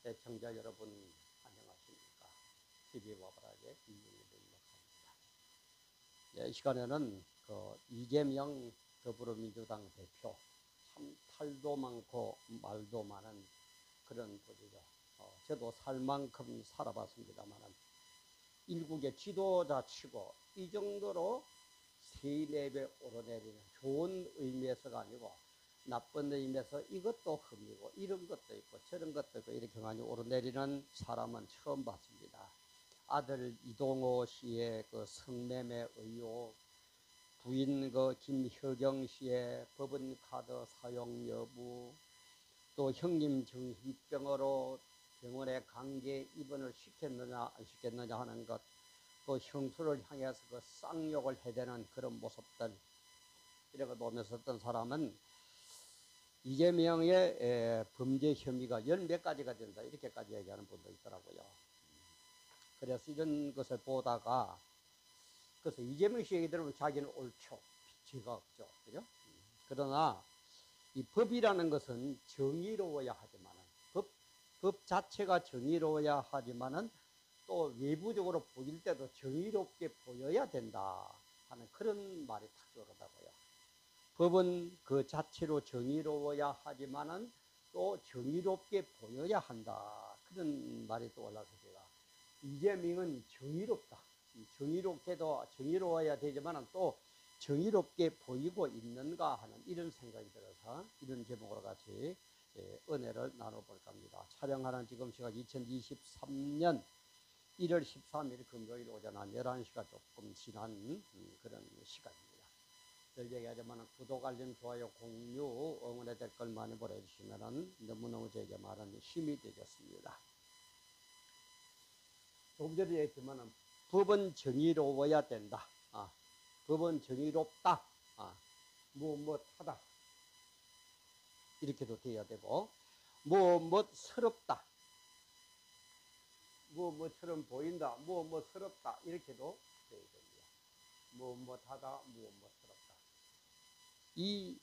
애청자 여러분 안녕하십니까? TV와 바라게 김용일입니다. 이 시간에는 이재명 더불어민주당 대표 참 탈도 많고 말도 많은 그런 분이죠. 저도 살 만큼 살아봤습니다만은 일국의 지도자 치고 이 정도로 세뇌에 오르내리는 좋은 의미에서가 아니고 나쁜 의미에서 이것도 흠이고 이런 것도 있고 저런 것도 있고 이렇게 많이 오르내리는 사람은 처음 봤습니다. 아들 이동호 씨의 그 성매매 의혹, 부인 김효경 씨의 법원카드 사용 여부, 또 형님 정신병으로 병원에 강제 입원을 시켰느냐 안 시켰느냐 하는 것, 또 형수를 향해서 그 쌍욕을 해대는 그런 모습들, 이런 거 보면서 어떤 사람은 이재명의 범죄 혐의가 열 몇 가지가 된다 이렇게까지 얘기하는 분도 있더라고요. 그래서 이런 것을 보다가 그래서 이재명 씨 얘기 들으면 자기는 옳죠. 죄가 없죠. 그죠? 그러나 이 법이라는 것은 정의로워야 하지만은 법 자체가 정의로워야 하지만은 또 외부적으로 보일 때도 정의롭게 보여야 된다 하는 그런 말이 탁 들어오더라고요. 법은 그 자체로 정의로워야 하지만은 또 정의롭게 보여야 한다. 그런 말이 또 올라서 제가 이재명은 정의롭다. 정의롭게도 정의로워야 되지만은 또 정의롭게 보이고 있는가 하는 이런 생각이 들어서 이런 제목으로 같이 은혜를 나눠볼까 합니다. 촬영하는 지금 시각 2023년 1월 13일 금요일 오전 한 11시가 조금 지난 그런 시간입니다. 늘 얘기하자면 구독, 알림, 좋아요, 공유, 응원의 댓글 많이 보내주시면 너무너무 제게 많은 힘이 되겠습니다. 조금 전에 얘기했지만 법은 정의로워야 된다. 법은 정의롭다. 무엇하다. 이렇게도 돼야 되고, 무엇스럽다. 무엇처럼 보인다. 무엇스럽다. 이렇게도 돼야 됩니다. 무엇하다. 무엇스럽다. 이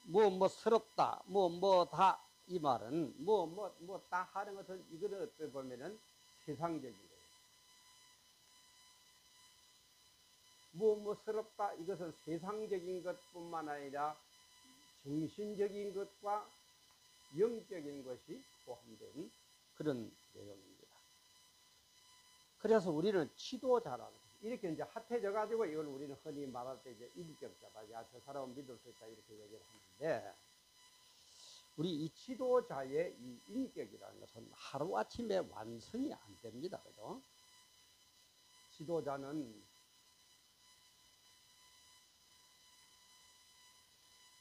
무엇스럽다. 무엇하다. 이 말은 뭐다 하는 것은 이거는 어떻게 보면은 세상적인 거예요. 무엇스럽다. 이것은 세상적인 것뿐만 아니라 정신적인 것과 영적인 것이 포함된 그런 내용입니다. 그래서 우리는 지도자라는 것, 이렇게 이제 핫해져 가지고 이걸 우리는 흔히 말할 때 이제 인격자다. 야, 저 사람은 믿을 수 있다. 이렇게 얘기를 하는데, 우리 이 지도자의 이 인격이라는 것은 하루아침에 완성이 안 됩니다. 그죠? 지도자는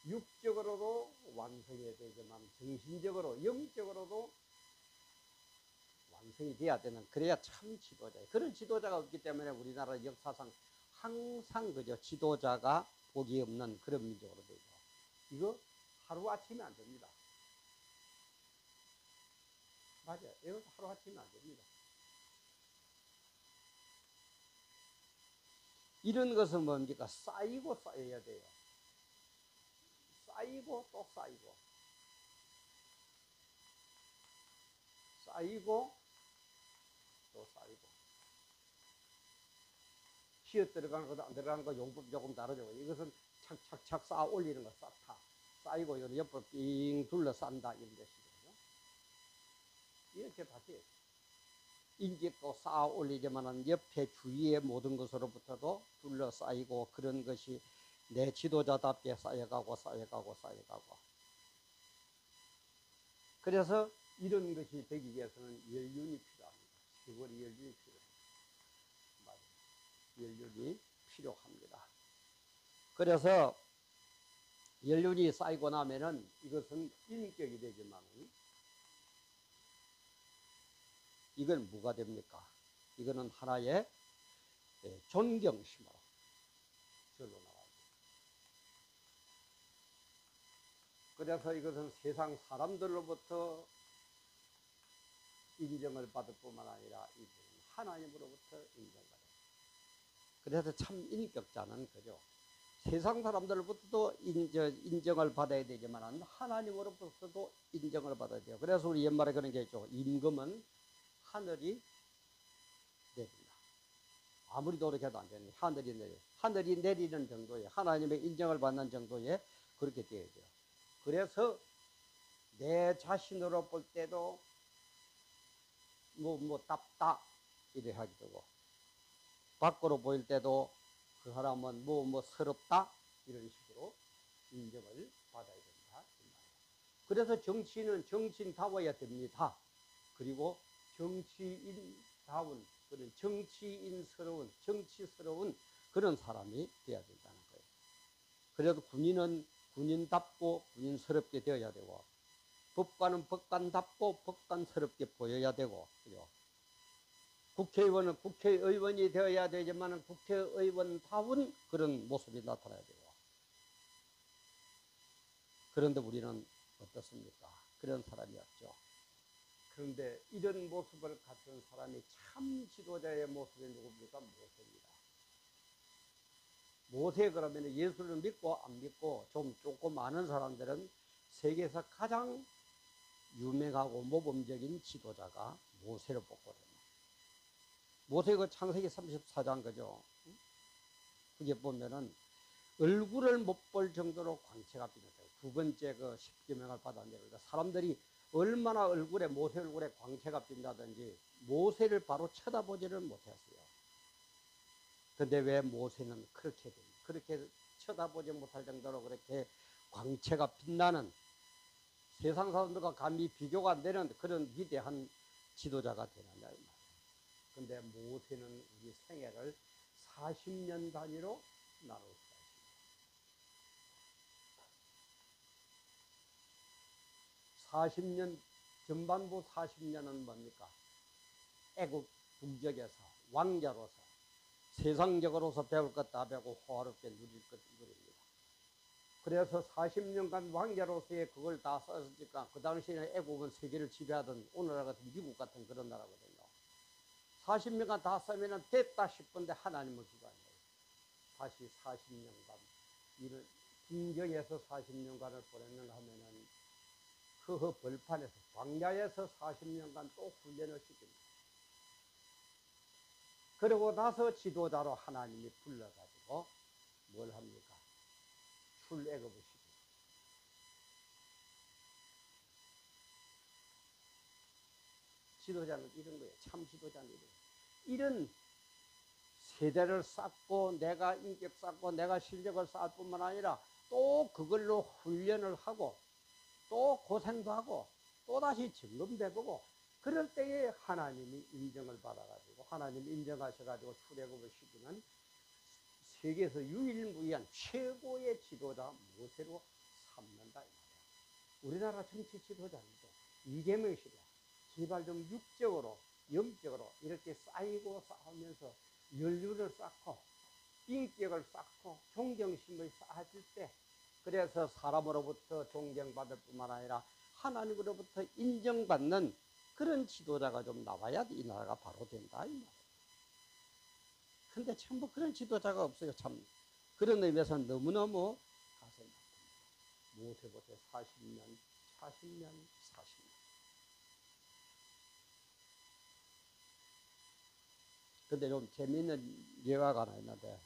육적으로도 완성해야 되지만 정신적으로, 영적으로도 완성이 돼야 되는, 그래야 참 지도자예요. 그런 지도자가 없기 때문에 우리나라 역사상 항상 그저 지도자가 복이 없는 그런 민족으로 되죠. 이거 하루아침에 안 됩니다. 맞아요. 이거 하루아침에 안 됩니다. 이런 것은 뭡니까? 쌓이고 쌓여야 돼요. 쌓이고 또 쌓이고. 쌓이고 또 쌓이고. 시어 들어가는 것도 안 들어가는 거 용법 조금 다르죠. 이것은 착착착 쌓아 올리는 거 쌓다. 쌓이고 이거 옆으로 삥 둘러 쌓는다 이런 뜻이죠. 이렇게 다시 인격도 쌓아 올리지만은 옆에 주위의 모든 것으로부터도 둘러싸이고 그런 것이 내 지도자답게 쌓여가고 쌓여가고 쌓여가고. 그래서 이런 것이 되기 위해서는 연륜이 필요합니다. 세월이 연륜이 필요합니다. 연륜이 필요합니다. 그래서 연륜이 쌓이고 나면은 이것은 인격이 되지만 이건 뭐가 됩니까? 이거는 하나의 존경심으로 절로 나와요. 그래서 이것은 세상 사람들로부터 인정을 받을 뿐만 아니라 하나님으로부터 인정받아요. 그래서 참 인격자는 그죠. 세상 사람들로부터도 인정을 받아야 되지만 하나님으로부터도 인정을 인정을 받아야 돼요. 그래서 우리 옛말에 그런 게 있죠. 임금은 하늘이 내린다. 아무리 노력해도 안 되는 하늘이 내려. 하늘이 내리는 정도에 하나님의 인정을 받는 정도에 그렇게 되어야 돼요. 그래서 내 자신으로 볼 때도 답다 이래 하게 되고, 밖으로 보일 때도 그 사람은 서럽다 이런 식으로 인정을 받아야 된다. 그래서 정치인은 정치인다워야 됩니다. 그리고 정치인다운 그런 정치스러운 그런 사람이 되어야 된다는 거예요. 그래도 군인은 군인답고 군인스럽게 되어야 되고, 법관은 법관답고 법관스럽게 보여야 되고, 그죠? 국회의원은 국회의원이 되어야 되지만 국회의원다운 그런 모습이 나타나야 되고. 그런데 우리는 어떻습니까? 그런 사람이었죠. 그런데 이런 모습을 갖춘 사람이 참 지도자의 모습이 누굽니까? 모세입니다. 모세 그러면 예수를 믿고 안 믿고 조금 아는 사람들은 세계에서 가장 유명하고 모범적인 지도자가 모세를 뽑거든요. 모세 그 창세기 34장 그죠? 그게 보면은 얼굴을 못 볼 정도로 광채가 빛났어요. 두 번째 그 십계명을 받아내니까 사람들이 얼마나 모세 얼굴에 광채가 빛나든지 모세를 바로 쳐다보지를 못했어요. 근데 왜 모세는 그렇게 쳐다보지 못할 정도로 그렇게 광채가 빛나는, 세상 사람들과 감히 비교가 안 되는 그런 위대한 지도자가 되느냐 이 말이에요. 근데 모세는 우리 생애를 40년 단위로 나누어 있습니다. 전반부 40년은 뭡니까? 애국 북적에서 왕자로서 세상적으로서 배울 것 다 배우고 호화롭게 누릴 것 누립니다. 그래서 40년간 왕자로서의 그걸 다 썼으니까 그 당시에는 애국은 세계를 지배하던 오늘날 같은 미국 같은 그런 나라거든요. 40년간 다 쓰면은 됐다 싶은데 하나님을 기도하네요. 다시 40년간 이를 궁정에서 40년간을 보냈는가 하면은 그 벌판에서 광야에서 40년간 또 훈련을 시킵니다. 그러고 나서 지도자로 하나님이 불러가지고 뭘 합니까? 출애굽을 시킵니다. 지도자는 이런 거예요. 참 지도자는 이런 거예요. 이런 세대를 쌓고 내가 인격 쌓고 내가 실력을 쌓을 뿐만 아니라 또 그걸로 훈련을 하고 또 고생도 하고 또다시 점검돼보고 그럴 때에 하나님이 인정을 받아가지고 하나님 인정하셔가지고 출애굽을 시키는 세계에서 유일무이한 최고의 지도자 모세로 삼는다 이 말이야. 우리나라 정치 지도자들도 이재명 씨도 제발 좀 육적으로 영적으로 이렇게 쌓이고 쌓으면서 연륜을 쌓고 인격을 쌓고 존경심을 쌓아줄 때, 그래서 사람으로부터 존경받을 뿐만 아니라 하나님으로부터 인정받는 그런 지도자가 좀 나와야 이 나라가 바로 된다 이 말이에요. 근데 전부 그런 지도자가 없어요. 참 그런 의미에서는 너무너무 가슴이 아픕니다. 모세부터 40년. 근데 좀 재미있는 예화가 하나 있는데,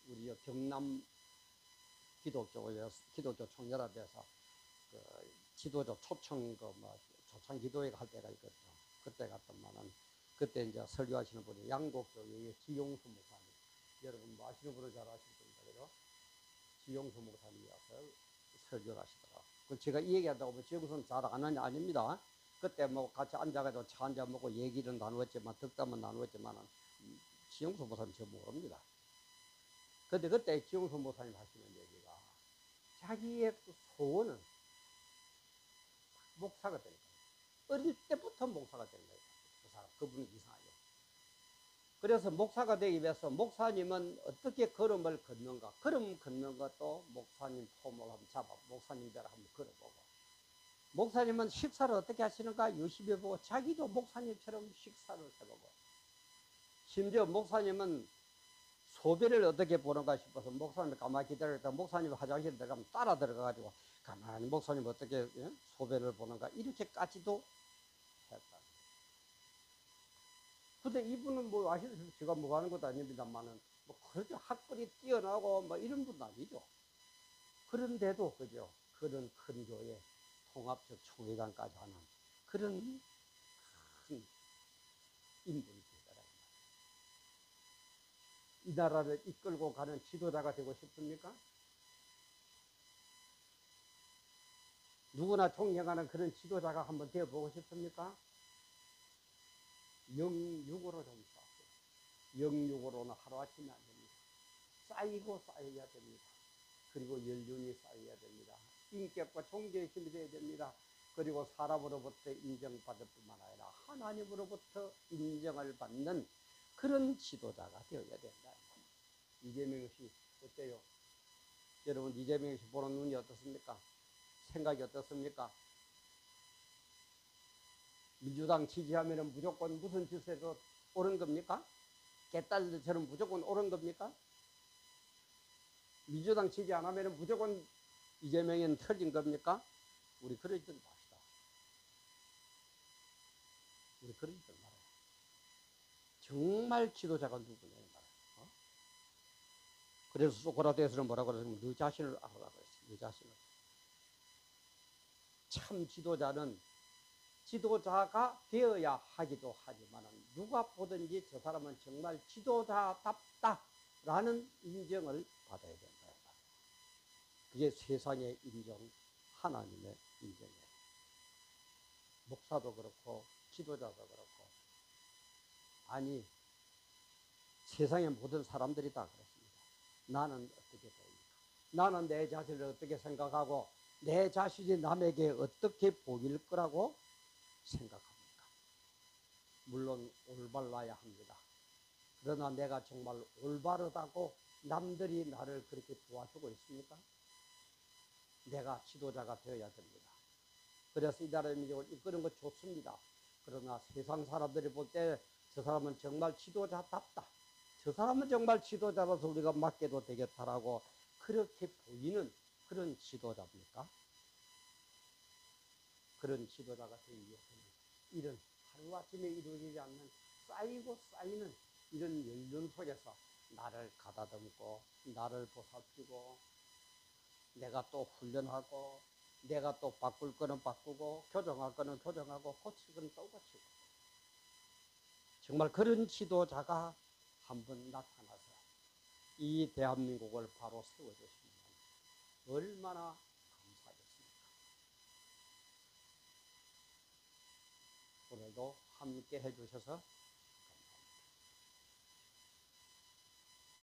우리 경남 기독교 총연합에서 그 지도자 초청 초청 기도회가 할 때가 있거든요. 그때 갔더만은 그때 이제 설교하시는 분이 양곡교회의 지용수 목사님, 여러분 뭐 아시는 분은 잘 아실 겁니다. 그죠? 지용수 목사님이 와서 설교를 하시더라고요. 제가 이 얘기한다고 하면 지용수는 잘 아는 아닙니다. 그때 뭐 같이 앉아가지고 차 한잔 먹고 얘기를 나누었지만, 덕담은 나누었지만 지용수 목사님 저 모릅니다. 근데 그때 지용수 목사님 하시는 얘기가 자기의 소원은 목사가 되는 거예요. 어릴 때부터 목사가 되는 거예요. 그 사람, 그분이 이상해요. 그래서 목사가 되기 위해서 목사님은 어떻게 걸음을 걷는가, 걸음 걷는 것도 목사님 폼을 한번 잡아 목사님대로 한번 걸어보고, 목사님은 식사를 어떻게 하시는가 유심히 보고 자기도 목사님처럼 식사를 해보고, 심지어 목사님은 소변을 어떻게 보는가 싶어서 목사님이 가만히 기다렸다가 목사님 화장실에 들어가면 따라 들어가가지고 가만히 목사님 어떻게 소배를 보는가 이렇게까지도 했다. 근데 이분은 뭐 아시다시피 제가 뭐 하는 것도 아닙니다만은 뭐 그렇게 학벌이 뛰어나고 뭐 이런 분은 아니죠. 그런데도 그죠. 그런 큰 교회 통합적 총회장까지 하는 그런 큰 인물이 되더라고요. 이 나라를 이끌고 가는 지도자가 되고 싶습니까? 누구나 존경하는 그런 지도자가 한번 되어보고 싶습니까? 영육으로 좀 쌓고 영육으로는 하루아침에 안 됩니다. 쌓이고 쌓여야 됩니다. 그리고 연륜이 쌓여야 됩니다. 인격과 종교의 힘이 되어야 됩니다. 그리고 사람으로부터 인정받을 뿐만 아니라 하나님으로부터 인정을 받는 그런 지도자가 되어야 된다. 이재명 씨 어때요? 여러분 이재명 씨 보는 눈이 어떻습니까? 생각이 어떻습니까? 민주당 지지하면 무조건 무슨 짓에도 옳은 겁니까? 개딸들처럼 무조건 옳은 겁니까? 민주당 지지 안 하면 무조건 이재명은 틀린 겁니까? 우리 그러지 맙시다. 우리 그러지 말아요. 정말 지도자가 누구냐 말이에요. 그래서 소크라테스는 뭐라고 그러냐면 너 자신을 알아라 그랬어요. 너 자신을. 참 지도자는 지도자가 되어야 하기도 하지만 누가 보든지 저 사람은 정말 지도자답다라는 인정을 받아야 된다. 그게 세상의 인정, 하나님의 인정이에요. 목사도 그렇고 지도자도 그렇고 아니 세상의 모든 사람들이 다 그렇습니다. 나는 어떻게 보입니까? 나는 내 자신을 어떻게 생각하고 내 자신이 남에게 어떻게 보일 거라고 생각합니까? 물론 올바라야 합니다. 그러나 내가 정말 올바르다고 남들이 나를 그렇게 도와주고 있습니까? 내가 지도자가 되어야 됩니다. 그래서 이 나라의 민족을 이끄는 것 좋습니다. 그러나 세상 사람들이 볼 때 저 사람은 정말 지도자답다. 저 사람은 정말 지도자라서 우리가 맡겨도 되겠다라고 그렇게 보이는 그런 지도자입니까? 그런 지도자가 되기 위해서는 이런 하루아침에 이루어지지 않는 쌓이고 쌓이는 이런 연륜 속에서 나를 가다듬고 나를 보살피고 내가 또 훈련하고 내가 또 바꿀 거는 바꾸고 교정할 거는 교정하고 고칠 거는 또 고치고 정말 그런 지도자가 한번 나타나서 이 대한민국을 바로 세워주시면 얼마나 감사하겠습니까? 오늘도 함께 해주셔서